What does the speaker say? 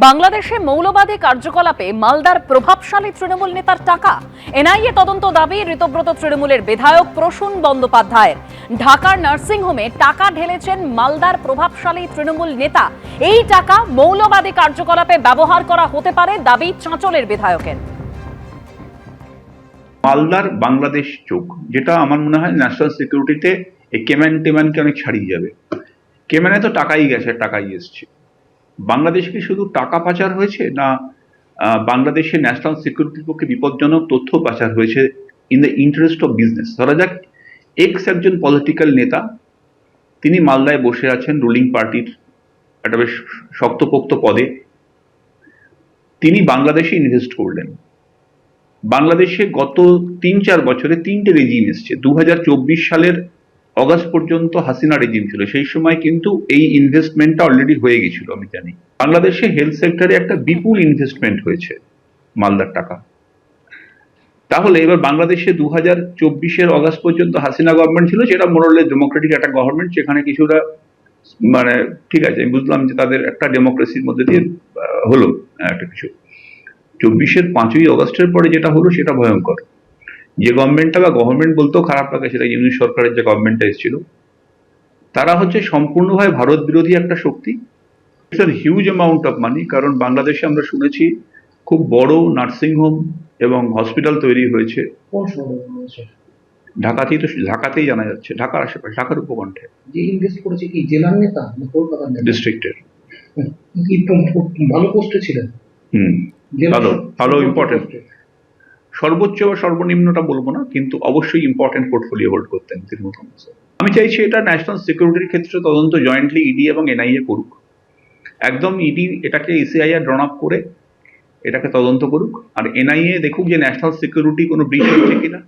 বাংলাদেশে মৌলবাদী কার্যকলাপে মালদার প্রভাবশালী তৃণমূল নেতার টাকা। এনআইএ তদন্ত দাবি ঋতব্রত তৃণমূলের বিধায়ক প্রসূন বন্দ্যোপাধ্যায়ের। ঢাকার নার্সিংহোমে টাকা ঢেলেছেন মালদার প্রভাবশালী তৃণমূল নেতা। এই টাকা মৌলবাদী কার্যকলাপে ব্যবহার করা হতে পারে দাবি চাঁচলের বিধায়কের। মালদার বাংলাদেশ চোখ, যেটা আমার মনে হয় ন্যাশনাল সিকিউরিটিতে এই কেম্যান টেম্যানকে অনেক ছাড়িয়ে যাবে। কেম্যানে তো টাকাই গেছে, টাকাই এসছে। বাংলাদেশে কি শুধু টাকা পাচার হয়েছে, না বাংলাদেশে ন্যাশনাল সিকিউরিটির পক্ষে বিপজ্জনক তথ্য পাচার হয়েছে in the interest of business? ধরা যাক একজন পলিটিক্যাল নেতা, তিনি মালদায় বসে আছেন রুলিং পার্টির একটা বেশ শক্তপোক্ত পদে, তিনি বাংলাদেশে ইনভেস্ট করলেন। বাংলাদেশে গত ৩-৪ বছরে ৩টে রেজিম এসছে। 2024 সালের অগাস্ট পর্যন্ত হাসিনা রেজিম ছিল, সেই সময় কিন্তু এই ইনভেস্টমেন্টটা অলরেডি হয়ে গেছিল। আমি জানি বাংলাদেশে হেলথ সেক্টরে একটা বিপুল ইনভেস্টমেন্ট হয়েছে মালদার টাকা। তাহলে এবার বাংলাদেশে 2024 অগাস্ট পর্যন্ত হাসিনা গভর্নমেন্ট ছিল, যেটা মোরলে ডেমোক্রেটিক একটা গভর্নমেন্ট, সেখানে কিছুটা মানে ঠিক আছে, আমি বুঝলাম যে তাদের একটা ডেমোক্রেসির মধ্যে দিয়ে হলো একটা কিছু। 24-এর 5ই অগস্টের পরে যেটা হলো সেটা ভয়ঙ্কর। যে গভর্নমেন্টটা, বা গভর্নমেন্ট বলতেও খারাপ লাগে, সেটা ইউনিট সরকারের যে গভর্নমেন্টটা এসেছিল, তারা হচ্ছে সম্পূর্ণভাবে ভারত বিরোধী একটা শক্তি। হিউজ অ্যামাউন্ট অফ মানি, কারণ বাংলাদেশে আমরা শুনেছি খুব বড় নার্সিংহোম এবং হসপিটাল তৈরি হয়েছে। ঢাকাতেই জানা যাচ্ছে, ঢাকার আশেপাশে, ঢাকার উপকণ্ঠে। যে ইনভেস্ট করেছে কি জেলার নেতা না কলকাতার নেতা? ডিস্ট্রিক্টের। কি ভালো পোস্টে ছিলেন? ভালো ইম্পর্টেন্ট, সর্বোচ্চ বা সর্বনিম্নটা বলবো না, কিন্তু অবশ্যই ইম্পর্টেন্ট পোর্টফোলিও হোল্ড করতেন তৃণমূল কংগ্রেস। আমি চাইছি এটা ন্যাশনাল সিকিউরিটির ক্ষেত্রে তদন্ত জয়েন্টলি ইডি এবং এনআইএ করুক। একদম ইডি এটাকে এসিআইআর ড্রন আপ করে এটাকে তদন্ত করুক, আর এনআইএ দেখুক যে ন্যাশনাল সিকিউরিটি কোনো ব্রিচ হচ্ছে কিনা।